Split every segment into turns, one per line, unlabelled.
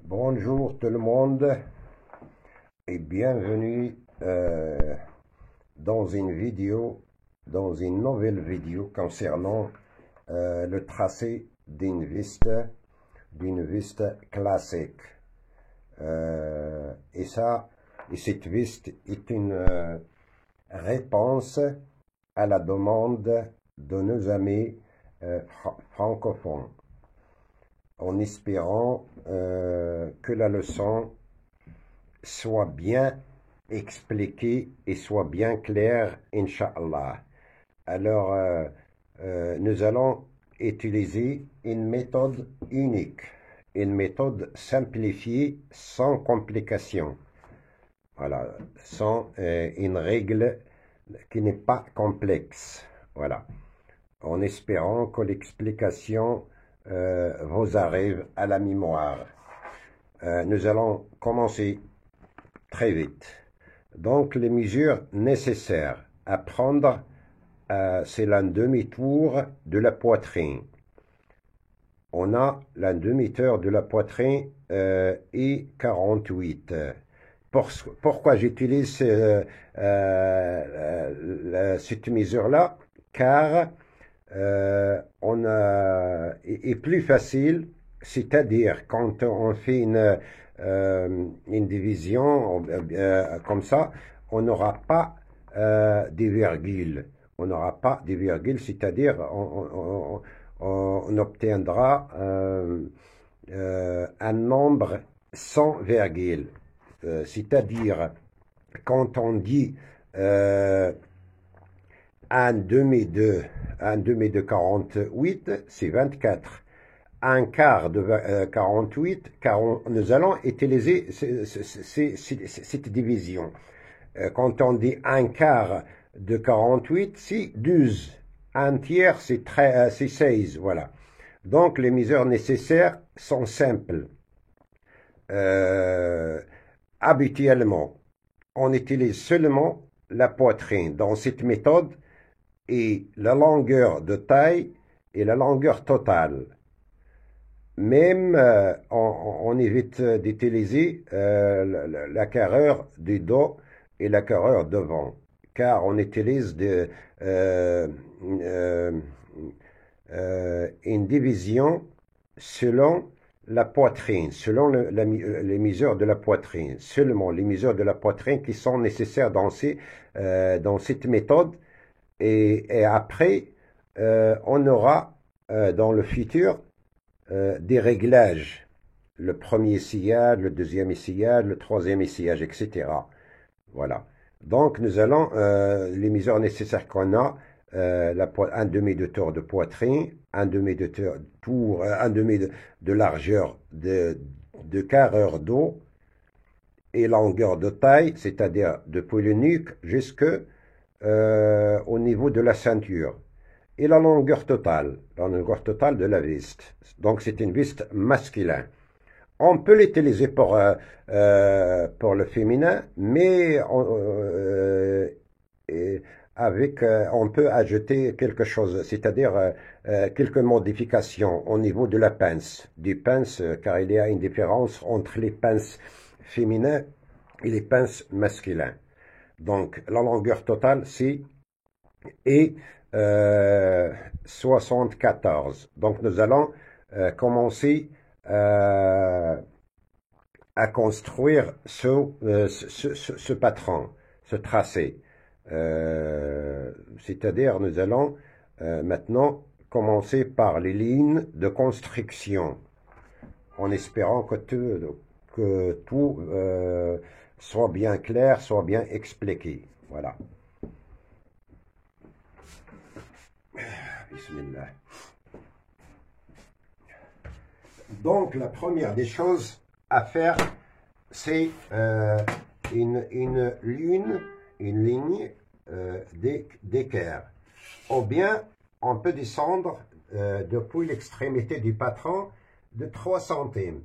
Bonjour tout le monde et bienvenue dans une nouvelle vidéo concernant le tracé d'une viste classique. Et cette viste est une réponse à la demande de nos amis francophones, en espérant que la leçon soit bien expliquée et soit bien claire, Inch'Allah. Alors, nous allons utiliser une méthode unique, une méthode simplifiée, sans complication. Voilà, sans une règle qui n'est pas complexe. Voilà, en espérant que l'explication vous arrive à la mémoire. Nous allons commencer très vite. Donc, les mesures nécessaires à prendre, c'est la demi-tour de la poitrine. On a la demi-tour de la poitrine et 48. Pourquoi j'utilise cette mesure-là? Car on est plus facile, c'est-à-dire quand on fait une division comme ça, on n'aura pas des virgules. On n'aura pas des virgules, c'est-à-dire on obtiendra un nombre sans virgule. C'est-à-dire, quand on dit un demi de 48, c'est 24. Un quart de 48, car nous allons utiliser cette division. Quand on dit un quart de 48, c'est 12. Un tiers, c'est 16. Voilà. Donc, les mesures nécessaires sont simples. Habituellement, on utilise seulement la poitrine dans cette méthode et la longueur de taille et la longueur totale. Même, on évite d'utiliser la carreur du dos et la carreur devant, car on utilise une division selon la poitrine, selon les mesures de la poitrine, seulement les mesures de la poitrine qui sont nécessaires dans cette méthode. Et après, on aura dans le futur des réglages, le premier essayage, le deuxième essayage, le troisième essayage, etc. Voilà. Donc, nous allons, les mesures nécessaires qu'on a, un demi de tour de poitrine, un demi de tour, un demi de largeur de carreur d'eau et longueur de taille, c'est-à-dire depuis le nuque jusqu'au niveau de la ceinture. Et la longueur totale de la veste. Donc, c'est une veste masculine. On peut l'utiliser pour le féminin, mais on peut ajouter quelque chose, c'est-à-dire quelques modifications au niveau de la pince. Du pince, car il y a une différence entre les pinces féminins et les pinces masculins. Donc, la longueur totale, c'est 74. Donc, nous allons commencer à construire ce patron, ce tracé. C'est-à-dire, nous allons maintenant commencer par les lignes de construction, en espérant que tout soit bien clair, soit bien expliqué. Voilà. Bismillah. Donc, la première des choses à faire, c'est une ligne d'équerre. Ou bien, on peut descendre depuis l'extrémité du patron de 3 centimes.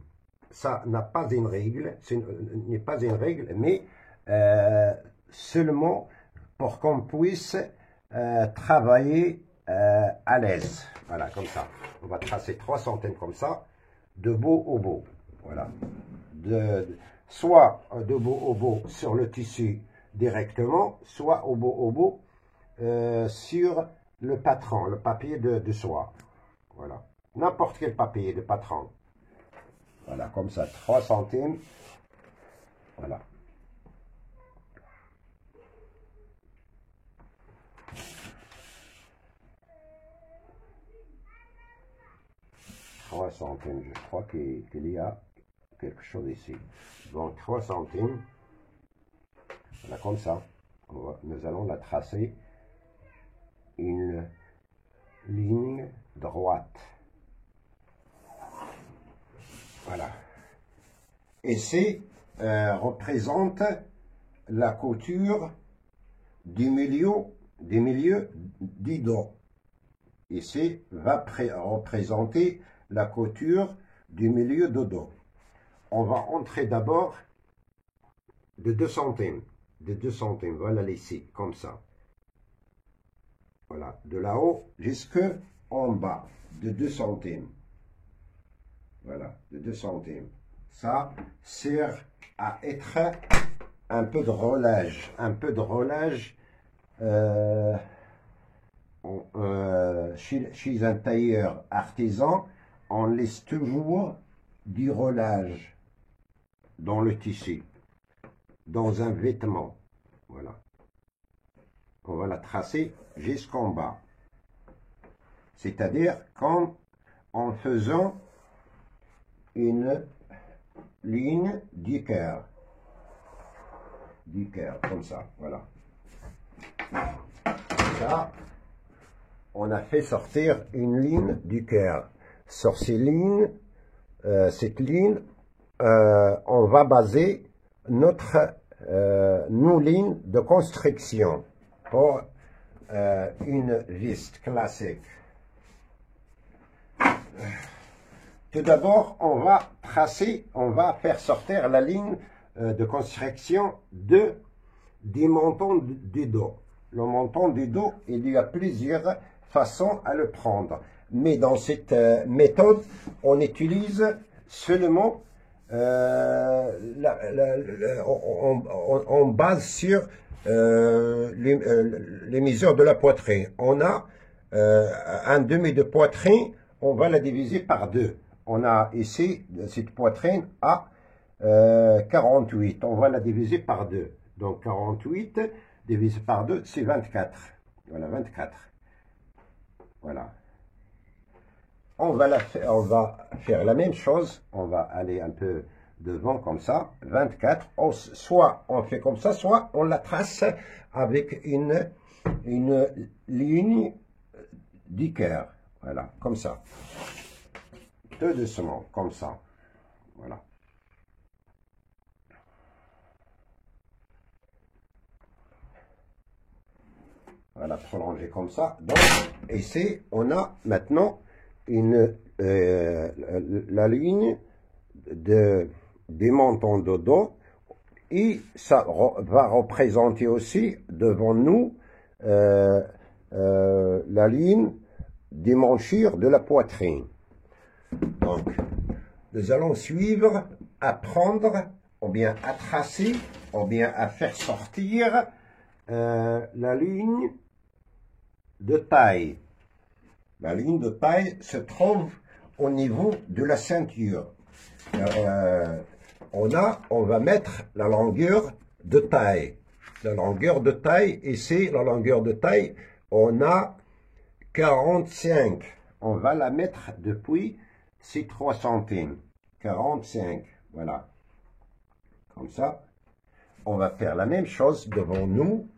Ça n'a pas une règle, ce n'est pas une règle, mais seulement pour qu'on puisse travailler à l'aise. Voilà, comme ça. On va tracer 3 centimes comme ça, de bout au bout. Voilà. Soit de bout au bout sur le tissu directement, soit au bout sur le patron, le papier de soie. Voilà. N'importe quel papier de patron. Voilà, comme ça, 3 centimes. Voilà. Centimes, je crois qu'il y a quelque chose ici. Donc 3 centimes. Voilà, comme ça. Nous allons la tracer une ligne droite. Voilà. Et c'est représente la couture du milieu du dos. Ici va représenter la couture du milieu de dos. On va entrer d'abord de 2 centimes. De 2 centimes, voilà ici, comme ça. Voilà, de là-haut jusqu'en bas, de 2 centimes. Voilà, de 2 centimes. Ça sert à être un peu de roulage. Un peu de roulage chez un tailleur artisan, on laisse toujours du roulage dans le tissu, dans un vêtement. Voilà. On va la tracer jusqu'en bas. C'est-à-dire en faisant une ligne du cœur. Du cœur, comme ça, voilà. Ça, on a fait sortir une ligne du cœur. Sur cette ligne, on va baser nos lignes de construction pour une veste classique. Tout d'abord, on va faire sortir la ligne de construction du menton du dos. Le menton du dos, il y a plusieurs façons à le prendre. Mais dans cette méthode, on utilise seulement, on base sur les mesures de la poitrine. On a un demi de poitrine, on va la diviser par 2. On a ici, cette poitrine à 48. On va la diviser par 2. Donc 48 divisé par 2, c'est 24. Voilà, 24. Voilà. On va faire la même chose. On va aller un peu devant comme ça. 24. Soit on fait comme ça, soit on la trace avec une ligne du cœur. Voilà, comme ça. Tout doucement, comme ça. Voilà. Voilà, prolonger comme ça. Donc, ici, on a maintenant la ligne des montants de dos. Et ça va représenter aussi devant nous la ligne des manchures de la poitrine. Donc, nous allons suivre, apprendre, ou bien à tracer, ou bien à faire sortir la ligne de taille. La ligne de taille se trouve au niveau de la ceinture. On va mettre la longueur de taille. La longueur de taille, ici, la longueur de taille, on a 45. On va la mettre depuis ces 3 centimes. 45, voilà. Comme ça. On va faire la même chose devant nous.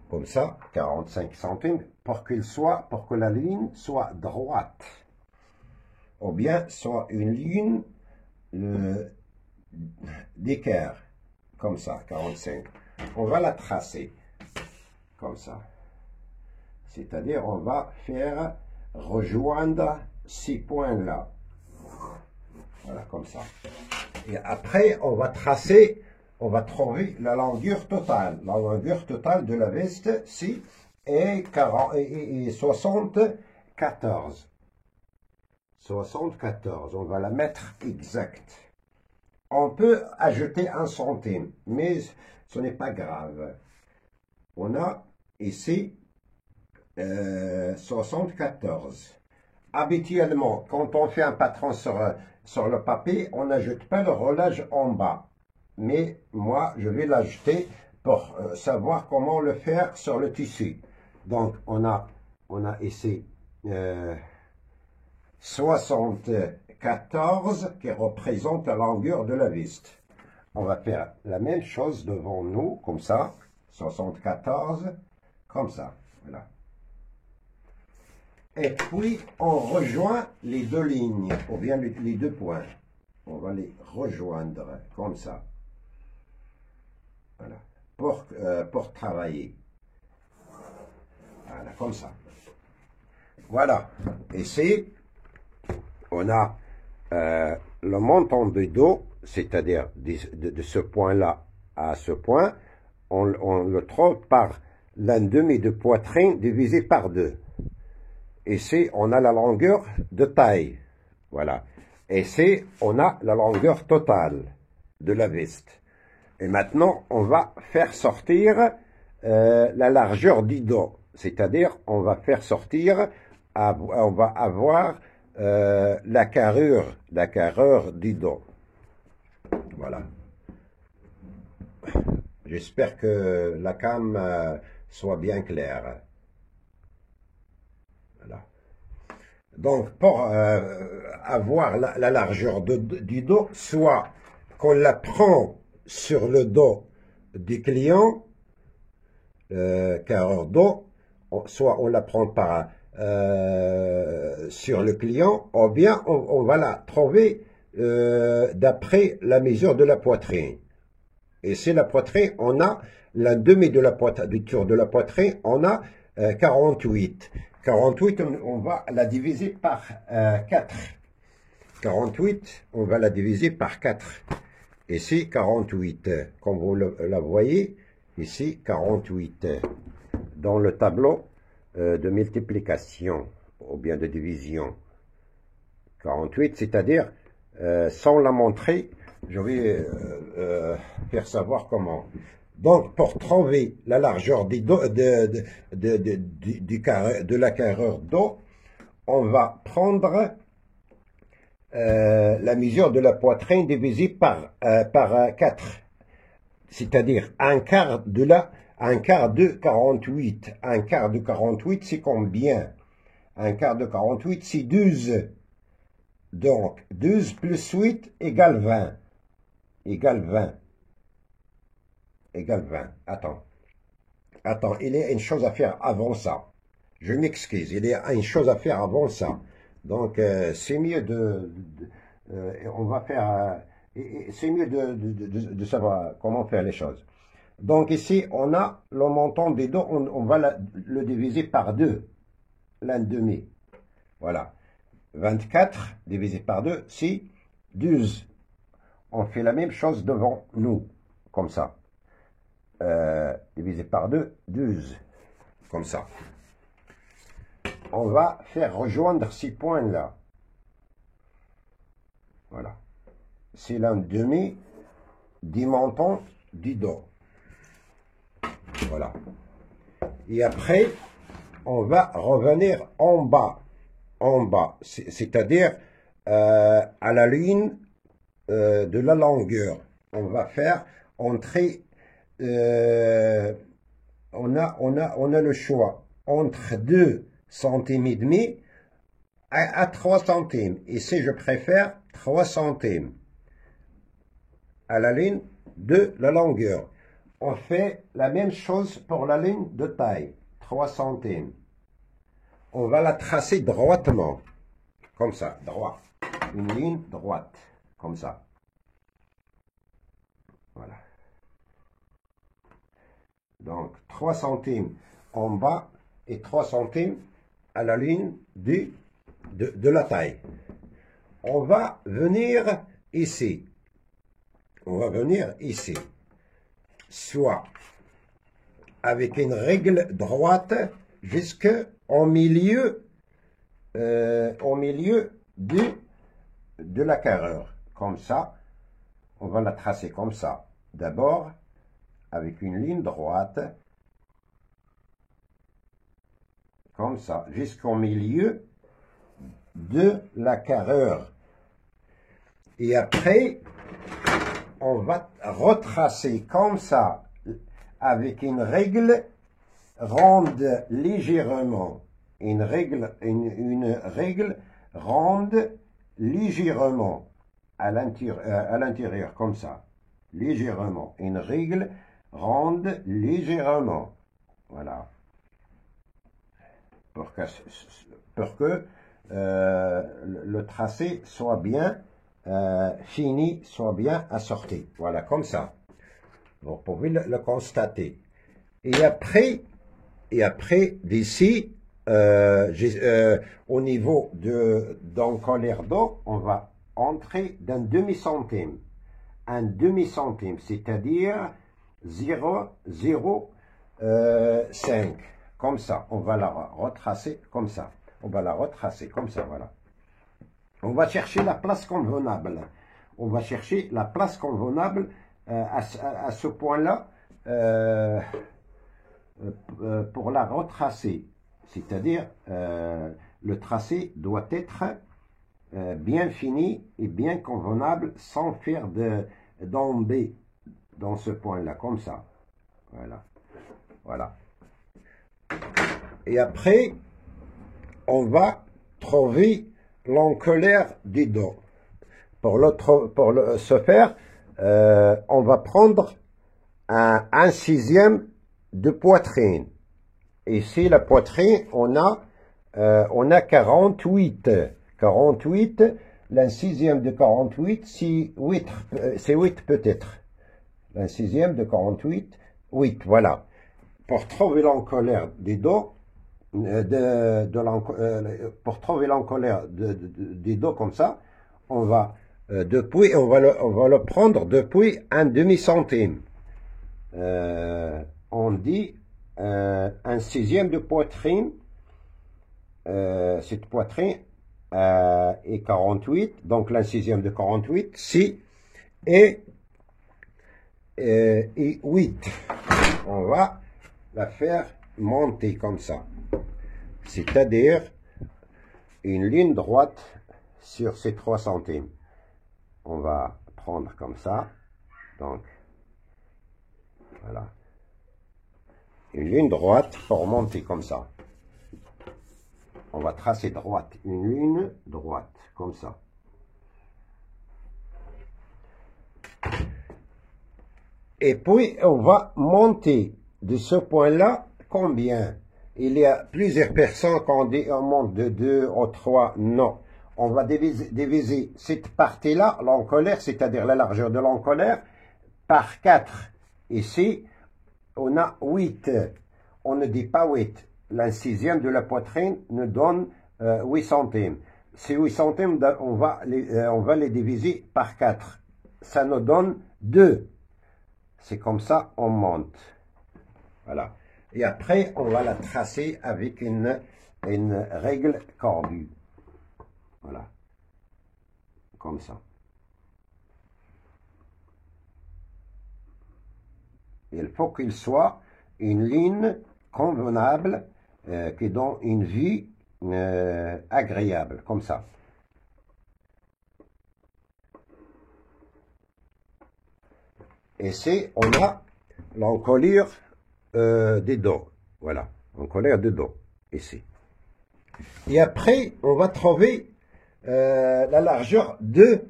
Comme ça, 45 centimes, pour que la ligne soit droite. Ou bien, soit une ligne d'équerre. Comme ça, 45. On va la tracer. Comme ça. C'est-à-dire, on va faire rejoindre ces points-là. Voilà, comme ça. Et après, on va tracer, on va trouver la longueur totale. La longueur totale de la veste, c'est 74. 74, on va la mettre exacte. On peut ajouter 1 centime, mais ce n'est pas grave. On a ici 74. Habituellement, quand on fait un patron sur le papier, on n'ajoute pas le roulage en bas. Mais moi, je vais l'ajouter pour savoir comment le faire sur le tissu. Donc, on a ici 74 qui représente la longueur de la veste. On va faire la même chose devant nous, comme ça. 74, comme ça. Voilà. Et puis, on rejoint les deux lignes, ou bien les deux points. On va les rejoindre, comme ça. Voilà. Pour travailler. Voilà, comme ça. Voilà. Ici, on a le montant du dos, c'est-à-dire de ce point-là à ce point, on le trouve par l'un demi de poitrine divisé par 2. Ici, on a la longueur de taille. Voilà. Ici, on a la longueur totale de la veste. Et maintenant, on va faire sortir la largeur du dos. C'est-à-dire, on va faire sortir, on va avoir la carrure du dos. Voilà. J'espère que la cam soit bien claire. Voilà. Donc, pour avoir la largeur du dos, soit qu'on la prend sur le dos du client, carreur dos, soit on la prend par sur le client, ou bien on va la trouver d'après la mesure de la poitrine. Et c'est la poitrine, on a la demi de la poitrine, du tour de la poitrine, on a 48. 48, on va la diviser par 4. 48, on va la diviser par 4. Ici, 48. Comme vous la voyez, ici, 48. Dans le tableau de multiplication, ou bien de division. 48, c'est-à-dire, sans la montrer, je vais faire savoir comment. Donc, pour trouver la largeur de la carreur dos, on va prendre la mesure de la poitrine divisée par 4. C'est-à-dire un quart de 48. Un quart de 48, c'est combien? Un quart de 48, c'est 12. Donc, 12 plus 8 égale 20. Égale 20. Égale 20. Attends, il y a une chose à faire avant ça. Je m'excuse, il y a une chose à faire avant ça. Donc, c'est mieux on va faire... c'est mieux de savoir comment faire les choses. Donc, ici, on a le montant des dos, on va le diviser par 2. L'un demi. Voilà. 24 divisé par 2, c'est 12. On fait la même chose devant nous, comme ça. Divisé par 2, 12. Comme ça. On va faire rejoindre ces points-là. Voilà. C'est l'un demi du montant du dos. Voilà. Et après, on va revenir en bas. En bas, c'est-à-dire à la ligne de la longueur. On va faire entrer, on a le choix entre 2 centimes et demi à 3 centimes. Ici, je préfère 3 centimes à la ligne de la longueur. On fait la même chose pour la ligne de taille, 3 centimes. On va la tracer droitement, comme ça, droit. Une ligne droite, comme ça. Voilà. Donc, 3 centimes en bas et 3 centimes à la ligne de la taille. On va venir ici. On va venir ici. Soit avec une règle droite jusqu'au milieu, de la carreur. Comme ça, on va la tracer comme ça. D'abord, avec une ligne droite, comme ça, jusqu'au milieu de la carrure. Et après, on va retracer comme ça, avec une règle ronde légèrement. Une règle ronde légèrement à l'intérieur, comme ça. Légèrement. Une règle ronde légèrement. Voilà. Pour que le tracé soit bien fini, soit bien assorti. Voilà, comme ça. Vous pouvez le constater. Et après d'ici, au niveau d'encolère d'eau, on va entrer d'un demi-centime. Un demi-centime, c'est-à-dire 0,05. Comme ça, on va la retracer comme ça. On va la retracer comme ça, voilà. On va chercher la place convenable. On va chercher la place convenable à ce point-là pour la retracer. C'est-à-dire, le tracé doit être bien fini et bien convenable sans faire d'embé dans ce point-là, comme ça. Voilà. Voilà. Et après, on va trouver l'encolère des dos. Pour ce faire, on va prendre un sixième de poitrine. Ici, la poitrine, on a 48. 48, l'un sixième de 48, c'est 8 peut-être. L'un sixième de 48, 8, voilà. Pour trouver l'encolère des dos, pour trouver l'encolère des dos comme ça, on va le prendre depuis un demi-centime. On dit un sixième de poitrine. Cette poitrine est 48, donc l'un sixième de 48, si et 8. On va la faire monter comme ça. C'est-à-dire une ligne droite sur ces 3 centimes. On va prendre comme ça. Donc, voilà. Une ligne droite pour monter comme ça. On va tracer droite. Une ligne droite, comme ça. Et puis, on va monter de ce point-là. Combien? Il y a plusieurs personnes qui ont dit on monte de 2 ou 3. Non. On va diviser cette partie-là, l'encolère, c'est-à-dire la largeur de l'encolère, par 4. Ici, on a 8. On ne dit pas 8. L'un sixième de la poitrine nous donne 8 centimes. Ces 8 centimes, on va les diviser par 4. Ça nous donne 2. C'est comme ça, on monte. Voilà. Et après, on va la tracer avec une règle cordue. Voilà. Comme ça. Il faut qu'il soit une ligne convenable qui donne une vue agréable, comme ça. Ici, on a l'encolure des dos. Voilà, l'encolure des dos, ici. Et après, on va trouver la largeur de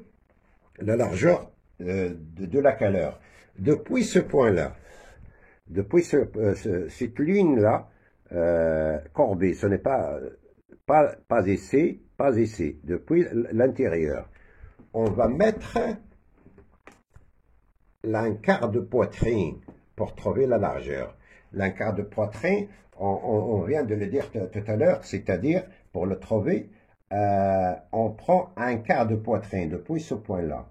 la caleur. Depuis ce point-là, depuis cette ligne-là, courbée, ce n'est pas ici, pas ici, depuis l'intérieur, on va mettre l'un quart de poitrine pour trouver la largeur. L'un quart de poitrine, on vient de le dire tout à l'heure, c'est-à-dire, pour le trouver, on prend un quart de poitrine depuis ce point-là.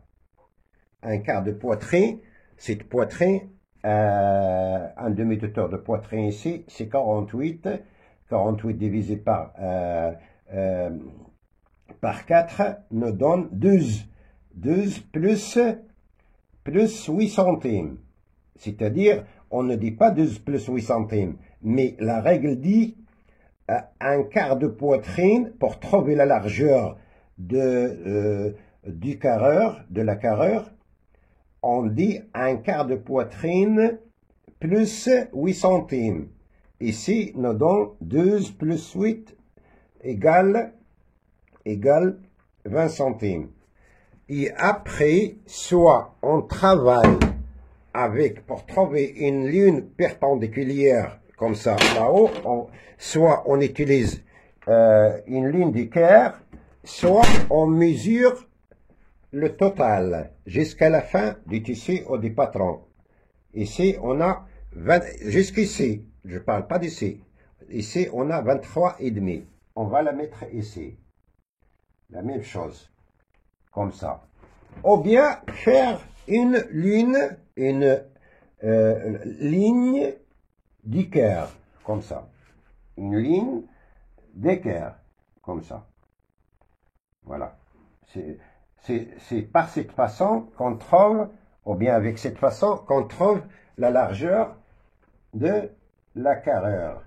Un quart de poitrine, cette poitrine, un demi-hauteur de poitrine ici, c'est 48. 48 divisé par 4 nous donne 12. 12 plus plus 8 centimes. C'est-à-dire, on ne dit pas 12 plus 8 centimes, mais la règle dit un quart de poitrine pour trouver la largeur du carreur, de la carreur. On dit un quart de poitrine plus 8 centimes. Ici, nous donnons 12 plus 8 égale 20 centimes. Et après, soit on travaille pour trouver une ligne perpendiculaire comme ça là-haut, soit on utilise une ligne d'équerre, soit on mesure le total jusqu'à la fin du tissu ou du patron. Ici, on a 20, jusqu'ici, je ne parle pas d'ici. Ici, on a 23,5. On va la mettre ici. La même chose. Comme ça. Ou bien faire une ligne d'équerre. Comme ça. Une ligne d'équerre. Comme ça. Voilà. C'est par cette façon qu'on trouve, ou bien avec cette façon qu'on trouve la largeur de la carreur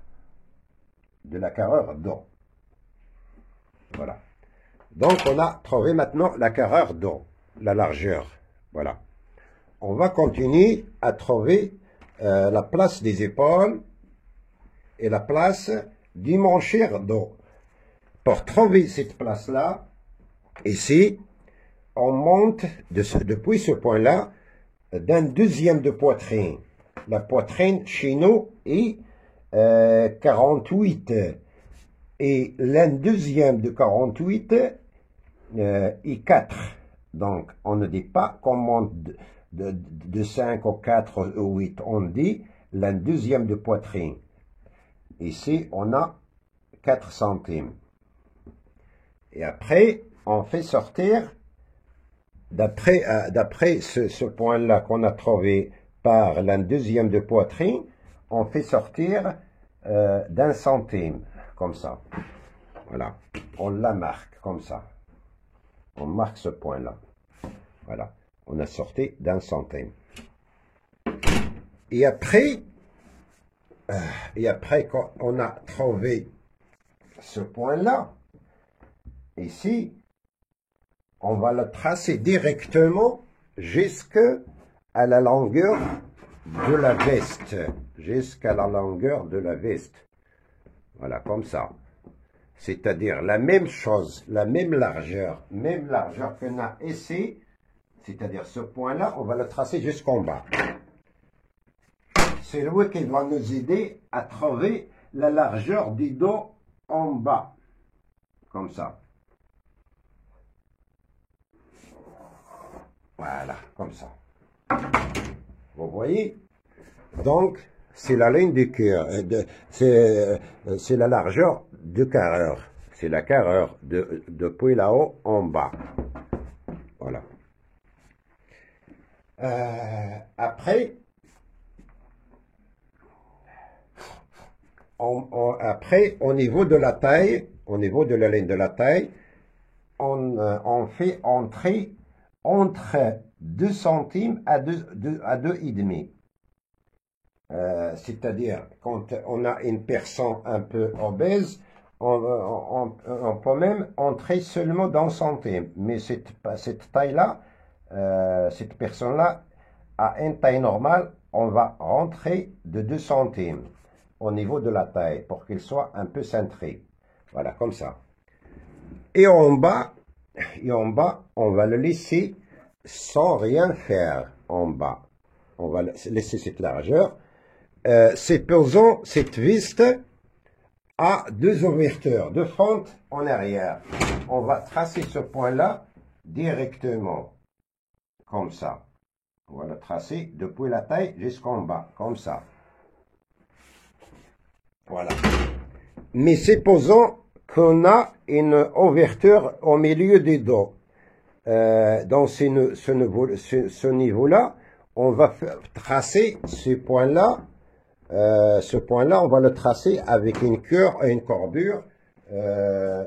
d'eau. Voilà. Donc, on a trouvé maintenant la carreur d'eau, la largeur. Voilà. On va continuer à trouver la place des épaules et la place du manchère d'eau. Pour trouver cette place-là, ici, on monte depuis ce point-là d'un deuxième de poitrine. La poitrine chez nous est 48. Et l'un deuxième de 48 est 4. Donc, on ne dit pas qu'on monte de 5 au 4 ou 8. On dit l'un deuxième de poitrine. Ici, on a 4 centimes. Et après, on fait sortir, d'après ce point-là qu'on a trouvé par l'un deuxième de poitrine, on fait sortir d'un centime, comme ça. Voilà. On la marque, comme ça. On marque ce point-là. Voilà. On a sorti d'un centime. Et après, quand on a trouvé ce point-là, ici, on va le tracer directement jusqu'à la longueur de la veste. Jusqu'à la longueur de la veste. Voilà, comme ça. C'est-à-dire la même chose, la même largeur qu'on a ici, c'est-à-dire ce point-là, on va le tracer jusqu'en bas. C'est lui qui va nous aider à trouver la largeur du dos en bas. Comme ça. Voilà, comme ça. Vous voyez? Donc, c'est la ligne du cœur, c'est la largeur du carreur. C'est la carreur depuis là-haut en bas. Voilà. Après, au niveau de la taille, au niveau de la ligne de la taille, on fait entrer entre 2 centimes à 2,5. C'est-à-dire, quand on a une personne un peu obèse, on peut même entrer seulement dans centime. Mais cette taille-là, cette personne-là a une taille normale, on va rentrer de 2 centimes au niveau de la taille pour qu'il soit un peu cintré. Voilà, comme ça. Et en bas, on va le laisser sans rien faire en bas. On va laisser cette largeur. Supposons cette veste a 2 ouvertures, de fente en arrière. On va tracer ce point-là directement, comme ça. On va le tracer depuis la taille jusqu'en bas, comme ça. Voilà. Mais supposons qu'on a une ouverture au milieu des dos. Dans ce niveau-là, on va tracer ce point-là. On va le tracer avec une courbure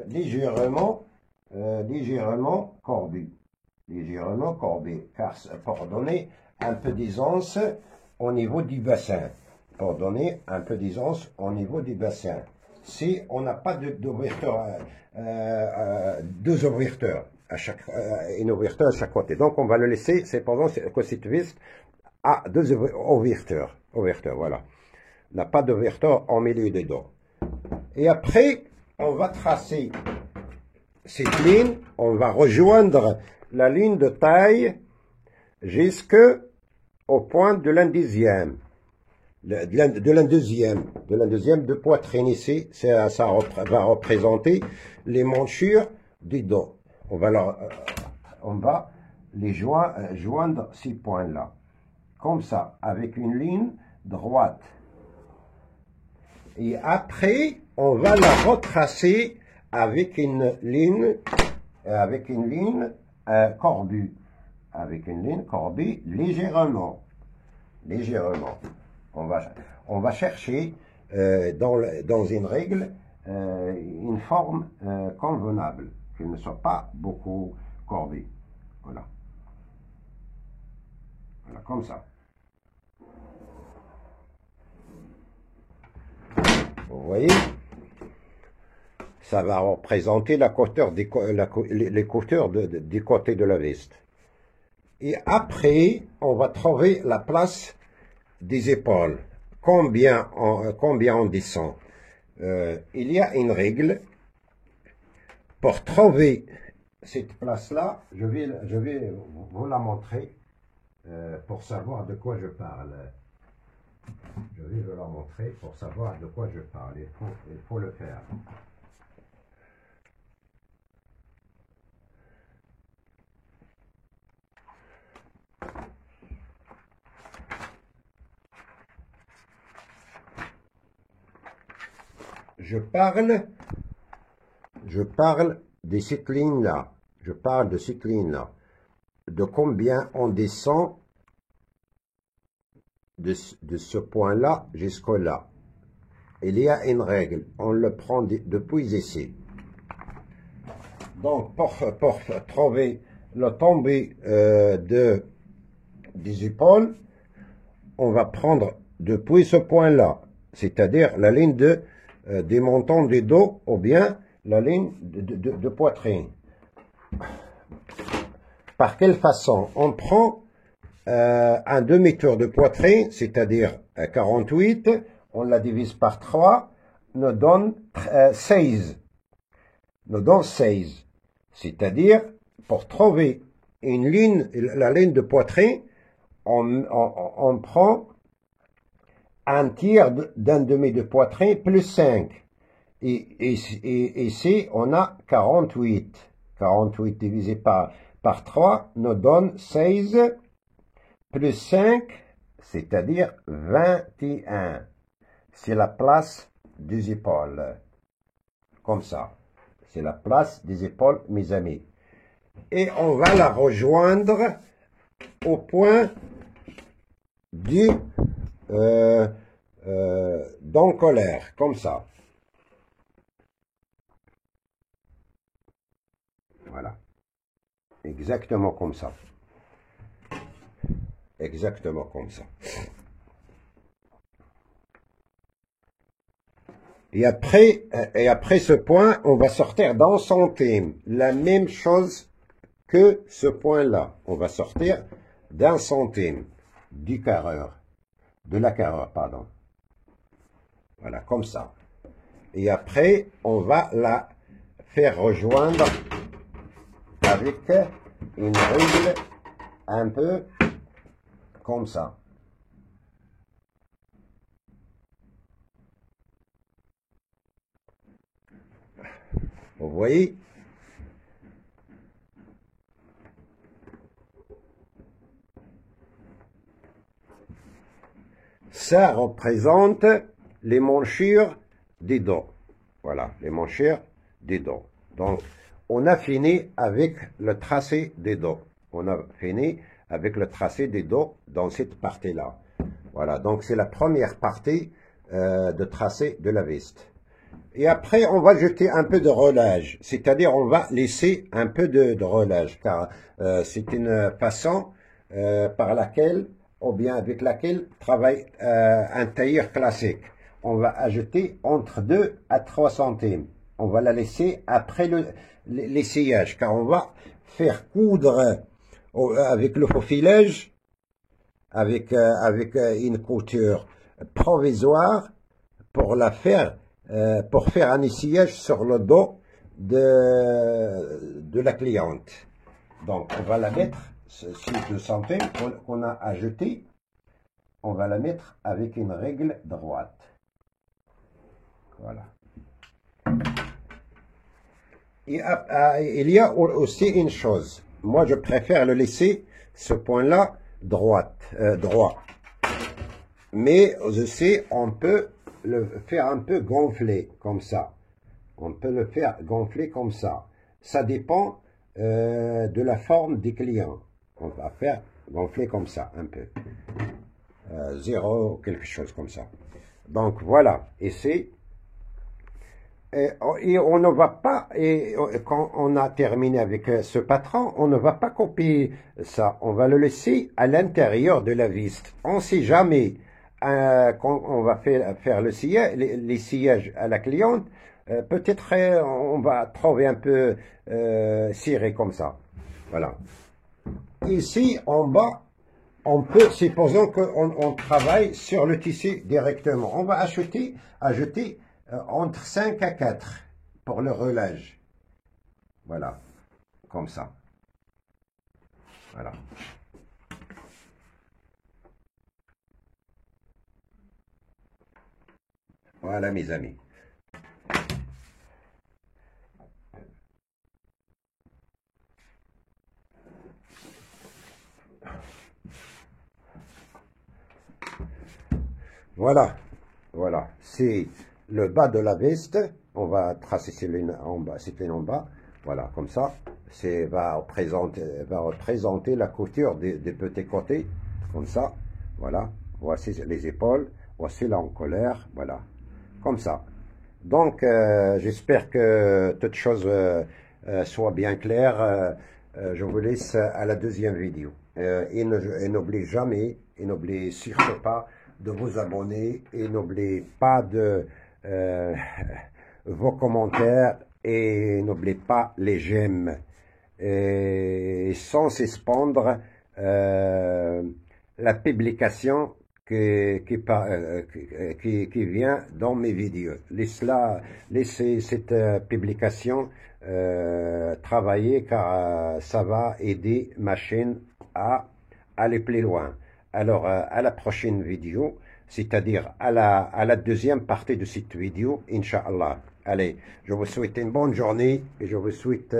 légèrement courbée. Car pour donner un peu d'aisance au niveau du bassin. Pour donner un peu d'aisance au niveau du bassin. Si on n'a pas d'ouverture, deux ouvertures, une ouverture à chaque côté. Donc on va le laisser, c'est pendant que cette vis a deux ouvertures. Voilà. N'a pas d'ouverture au milieu des dos. Et après, on va tracer cette ligne, on va rejoindre la ligne de taille jusqu'au point de l'indizième. De l'indizième de poitrine ici, ça va représenter les montures du dos. On va les joindre ces points-là. Comme ça, avec une ligne droite. Et après, on va la retracer avec une ligne corbue. Avec une ligne corbue légèrement. On va chercher dans une règle une forme convenable, qui ne soit pas beaucoup courbée. Voilà. Voilà, comme ça. Vous voyez, ça va représenter la hauteur les hauteurs du côté de la veste. Et après, on va trouver la place des épaules. Combien on descend. Il y a une règle. Pour trouver cette place-là, je vais vous la montrer pour savoir de quoi je parle. Je vais vous la montrer pour savoir de quoi je parle. Il faut le faire. Je parle de cette ligne-là. Je parle de cette ligne-là. De combien on descend de ce point-là jusqu'au là. Il y a une règle. On le prend depuis ici. Donc, pour trouver la tombée des épaules, on va prendre depuis ce point-là, c'est-à-dire la ligne des montants du dos ou bien la ligne de poitrine. Par quelle façon? On prend un demi-tour de poitrine, c'est-à-dire 48, on la divise par 3, nous donne 16. Nous donne 16. C'est-à-dire, pour trouver la ligne de poitrine, on prend un tiers d'un demi de poitrine plus 5. Et ici, on a 48. 48 divisé par 3 nous donne 16 plus 5, c'est-à-dire 21. C'est la place des épaules. Comme ça. C'est la place des épaules, mes amis. Et on va la rejoindre au point du d'encolère, comme ça. Voilà. Exactement comme ça. Exactement comme ça. Et après ce point, on va sortir d'un centime. La même chose que ce point-là. On va sortir d'un centime du carreur. De la carreur, pardon. Voilà, comme ça. Et après, on va la faire rejoindre avec une règle un peu comme ça. Vous voyez? Ça représente les manchures des dos. Voilà, les manchures des dos. Donc, on a fini avec le tracé des dos. On a fini avec le tracé des dos dans cette partie-là. Voilà, donc c'est la première partie de tracé de la veste. Et après, on va jeter un peu de relâche, c'est-à-dire on va laisser un peu de relâche, car c'est une façon par laquelle, ou bien avec laquelle travaille un tailleur classique. On va ajouter entre 2 à 3 centimes. On va la laisser après l'essayage, car on va faire coudre avec le faux filage, avec une couture provisoire pour pour faire un essayage sur le dos de la cliente. Donc, on va la mettre, ces 2 centimes qu'on a ajouté, on va la mettre avec une règle droite. Voilà. Et, il y a aussi une chose. Moi, je préfère le laisser, ce point-là, droit. Mais, je sais, on peut le faire un peu gonfler, comme ça. On peut le faire gonfler comme ça. Ça dépend de la forme des clients. On va faire gonfler comme ça, un peu. 0, quelque chose comme ça. Donc, voilà. Et on ne va pas, et quand on a terminé avec ce patron, on ne va pas copier ça. On va le laisser à l'intérieur de la vis. On ne sait jamais, quand on va faire les sillages à la cliente, peut-être on va trouver un peu ciré comme ça. Voilà. Ici, en bas, on peut, supposons qu'on travaille sur le tissu directement. On va ajouter entre 5 à 4 pour le relâche. Voilà, comme ça. Voilà. Voilà, mes amis. Voilà, voilà, c'est le bas de la veste. On va tracer cette ligne en bas, voilà, comme ça. Va représenter la couture des petits côtés, comme ça. Voilà, voici les épaules, voici l'encolère, voilà, comme ça. Donc, j'espère que toute chose soit bien claire. Je vous laisse à la deuxième vidéo. Et n'oubliez jamais, et n'oubliez surtout pas de vous abonner, et n'oubliez pas de vos commentaires, et n'oubliez pas les j'aime. Et sans suspendre la publication qui vient dans mes vidéos. Laissez cette publication travailler, car ça va aider ma chaîne à aller plus loin. Alors, à la prochaine vidéo, c'est-à-dire à la deuxième partie de cette vidéo, Inch'Allah. Allez, je vous souhaite une bonne journée et je vous souhaite